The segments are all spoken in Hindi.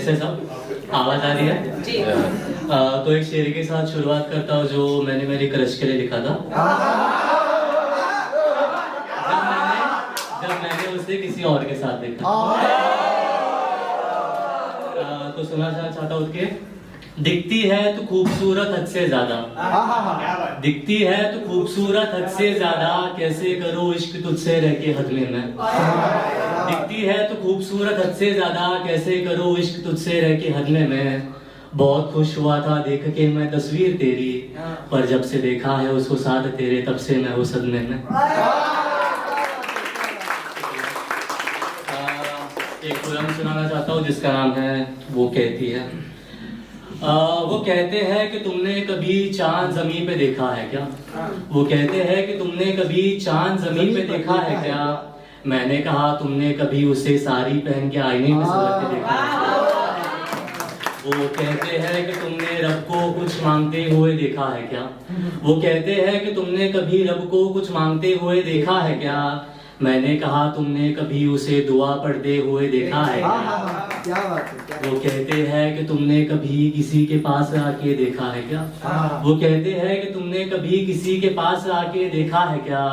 कैसे सब आवाज आ रही है जी? तो एक शेर के साथ शुरुआत करता हूँ जो मैंने मेरी क्रश के लिए लिखा था। जब मैंने उसे किसी और के साथ देखा। तो सुना चाहता हूँ कि दिखती है तो खूबसूरत हद से ज्यादा, दिखती है तो खूबसूरत हद से ज्यादा, कैसे करूँ इश्क तुझसे रह के हद में मैं। दिखती है तो खूबसूरत हद से ज्यादा, कैसे करूँ इश्क तुझसे रह के हद में मैं। बहुत खुश हुआ था देख के मैं तस्वीर तेरी, पर जब से देखा है उसको साथ तेरे तब से मैं हूँ सदमे में। एक पोयम सुनाना चाहता हूँ जिसका नाम है वो कहती है। वो कहते हैं कि तुमने कभी चांद जमीन पे देखा है क्या? वो कहते हैं कि तुमने कभी चांद जमीन पे देखा है क्या? मैंने कहा तुमने कभी उसे साड़ी पहन के आईने में सवर के देखा है क्या? वो कहते हैं कि तुमने रब को कुछ मांगते हुए देखा है क्या? वो कहते हैं कि तुमने कभी रब को कुछ मांगते हुए देखा है क्या? मैंने कहा तुमने कभी उसे दुआ पढ़ते हुए देखा है क्या? वो कहते हैं कि तुमने कभी किसी के पास आके देखा है क्या? वो कहते हैं कि तुमने कभी किसी के पास आके देखा है क्या?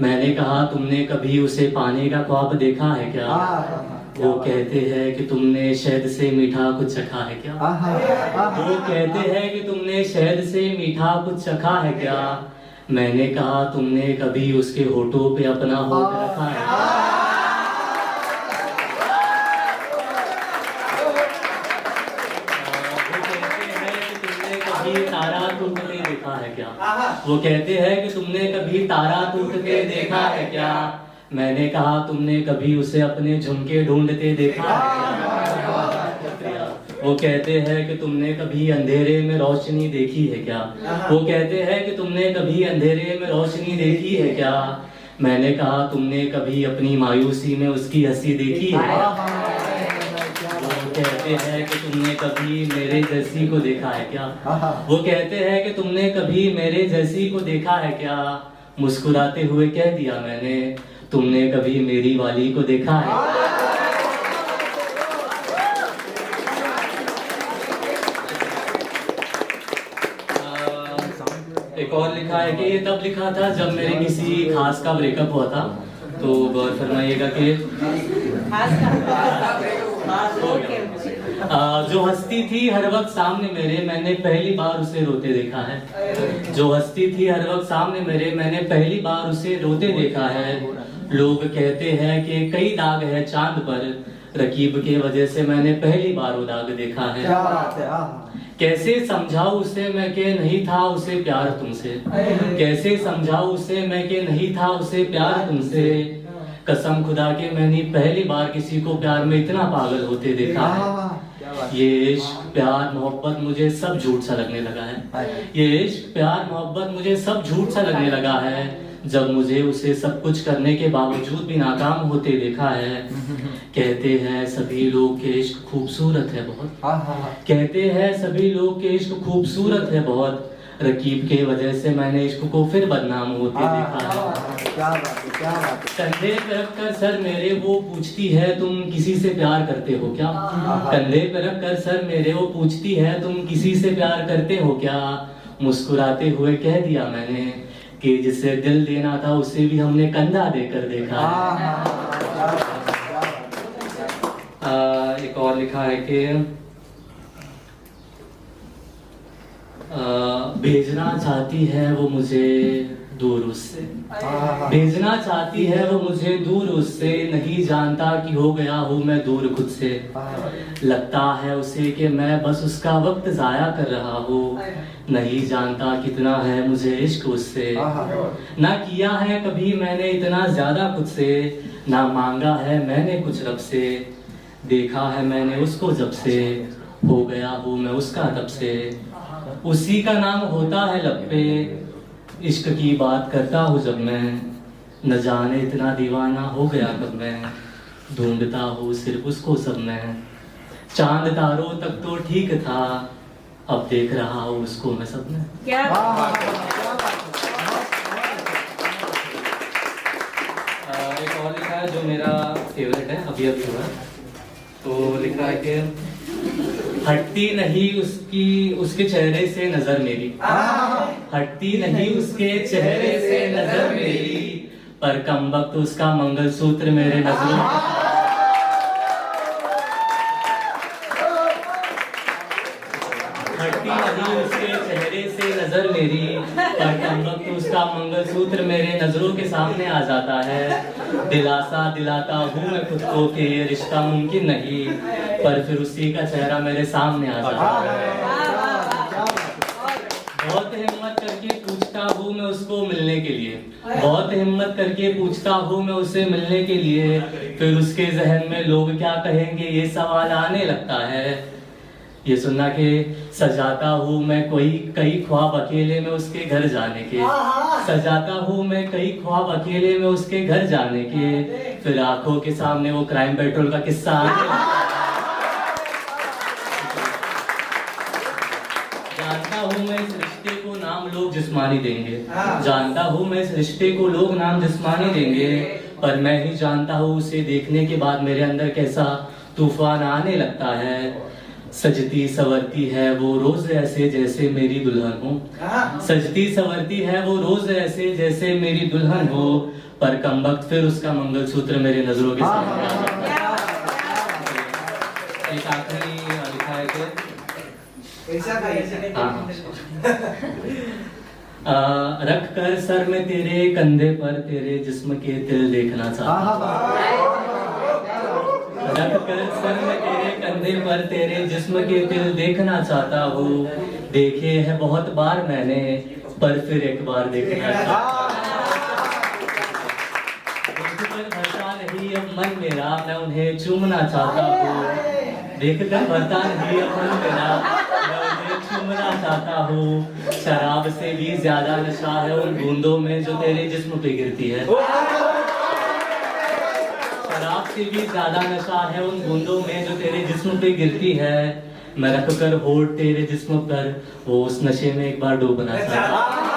मैंने कहा तुमने कभी उसे पाने का ख्वाब देखा है क्या? वो कहते हैं कि तुमने शहद से मीठा कुछ चखा है क्या? वो कहते हैं कि तुमने शहद से मीठा कुछ चखा है क्या? मैंने कहा तुमने कभी उसके होठों पे अपना होठ रखा है? वो कहते हैं कि तुमने कभी तारा टूटते देखा है क्या? वो कहते हैं कि तुमने कभी तारा टूटते देखा है क्या? मैंने कहा तुमने कभी उसे अपने झुमके ढूंढते देखा है क्या? वो कहते हैं कि तुमने कभी अंधेरे में रोशनी देखी है क्या? वो कहते हैं कि तुमने कभी अंधेरे में रोशनी देखी है क्या? मैंने कहा तुमने कभी अपनी मायूसी में उसकी हंसी देखी है क्या? वो कहते हैं कि तुमने कभी मेरे जैसी को देखा है क्या? वो कहते हैं कि तुमने कभी मेरे जैसी को देखा है क्या? मुस्कुराते हुए कह दिया मैंने, तुमने कभी मेरी वाली को देखा है? एक और लिखा है कि ये तब लिखा था जब मेरे किसी खास का ब्रेकअप हुआ था। तो गौर फरमाइएगा कि जो हंसती थी हर वक्त सामने मेरे, मैंने पहली बार उसे रोते देखा है। जो हंसती थी हर वक्त सामने मेरे, मैंने पहली बार उसे रोते देखा है। लोग कहते हैं कि कई दाग है चांद पर, रकीब के वजह से मैंने पहली बार वो दाग देखा है। कैसे समझाऊं उसे मैं के नहीं था उसे प्यार तुमसे, कैसे समझाऊं उसे मैं के नहीं था उसे प्यार तुमसे। कसम खुदा के मैंने पहली बार किसी को प्यार में इतना पागल होते देखा है। ये इश्क प्यार मोहब्बत मुझे सब झूठ सा लगने लगा है। ये इश्क प्यार मोहब्बत मुझे सब झूठ सा लगने लगा है, जब मुझे उसे सब कुछ करने के बावजूद भी नाकाम होते देखा है। कहते हैं सभी लोग के इश्क खूबसूरत है बहुत, कहते हैं सभी लोग के इश्क खूबसूरत है बहुत, रकीब के वजह से मैंने इश्क को फिर बदनाम होते देखा है। क्या बात है, क्या बात है। कंधे पे रखकर सर मेरे वो पूछती है तुम किसी से प्यार करते हो क्या? कंधे पे रखकर सर मेरे वो पूछती है तुम किसी से प्यार करते हो क्या? मुस्कुराते हुए कह दिया मैंने कि जिसे दिल देना था उसे भी हमने कंधा देकर देखा है। एक और लिखा है कि भेजना चाहती है वो मुझे दूर उससे, भेजना चाहती है वो मुझे दूर उससे, नहीं जानता कि हो गया हूँ मैं दूर खुद से। लगता है उसे कि मैं बस उसका वक्त जाया कर रहा हूँ, नहीं जानता कितना है मुझे इश्क उससे। ना किया है कभी मैंने इतना ज्यादा खुद से, ना मांगा है मैंने कुछ रब से, देखा है मैंने उसको जब से, हो गया हूँ मैं उसका तब से। उसी का नाम होता है लब पे, इश्क की बात करता हूँ जब मैं, न जाने इतना दीवाना हो गया कब मैं, ढूंढता हूँ सिर्फ उसको सब मैं। चांद तारों तक तो ठीक था, अब देख रहा हूँ उसको मैं सब में। क्या एक और लिखा है जो मेरा फेवरेट है, अभी अभी हुआ। तो लिखा है कि हटती नहीं उसके चेहरे से नजर मेरी, हटती नहीं उसके चेहरे से नजर मेरी, पर कम वक्त उसका मंगलसूत्र मेरे नजरों हटती नहीं उसके चेहरे से नजर मेरी, पर कम वक्त उसका मंगलसूत्र मेरे नजरों के सामने आ जाता है। दिलासा दिलाता हूँ मैं खुद को कि ये रिश्ता मुमकिन नहीं, पर फिर उसी का चेहरा मेरे सामने आ जाता है। बहुत हिम्मत करके पूछता हूँ मैं उसको मिलने के लिए, बहुत हिम्मत करके पूछता हूँ मैं उसे मिलने के लिए, फिर उसके जहन में लोग क्या कहेंगे ये सवाल आने लगता है। ये सुनना कि सजाता हूँ मैं कई ख्वाब अकेले में उसके घर जाने के, सजाता हूँ मैं कई ख्वाब अकेले में उसके घर जाने के, फिर आंखों के सामने वो क्राइम पेट्रोल का किस्सा आने जानता हूँ मैं इस रिश्ते को नाम लोग जिस्मानी देंगे, जानता हूँ मैं इस रिश्ते को लोग नाम जिस्मानी देंगे, पर मैं ही जानता हूँ उसे देखने के बाद मेरे अंदर कैसा तूफान आने लगता है। सजती सवरती है वो रोज ऐसे जैसे मेरी दुल्हन हो, सजती सवरती है वो रोज ऐसे जैसे मेरी दुल्हन हो, पर कम वक्त फिर उसका मंगलसूत्र मेरे नजरों के सामने आ जाता है। एक आखिरी लिखा है कि रख कर सर में तेरे कंधे पर तेरे जिस्म के तिल देखना चाहता, रख कर सर में तेरे कंधे पर तेरे जिस्म के तिल देखना चाहता हूँ। देखे है बहुत बार मैंने, पर फिर एक बार देखना चाहता भरता नहीं अब मन मेरा, मैं उन्हें चूमना चाहता हूँ। देख कर भरता नहीं अब मन मेरा, मैं उन्हें चूमना चाहता हूँ। शराब से भी ज्यादा नशा है उन बूंदों में जो तेरे जिस्म पे गिरती है, शराब से भी ज्यादा नशा है उन बूंदों में जो तेरे जिस्म पे गिरती है। मैं रख कर होठ तेरे जिस्म पर वो उस नशे में एक बार डूबना चाहता।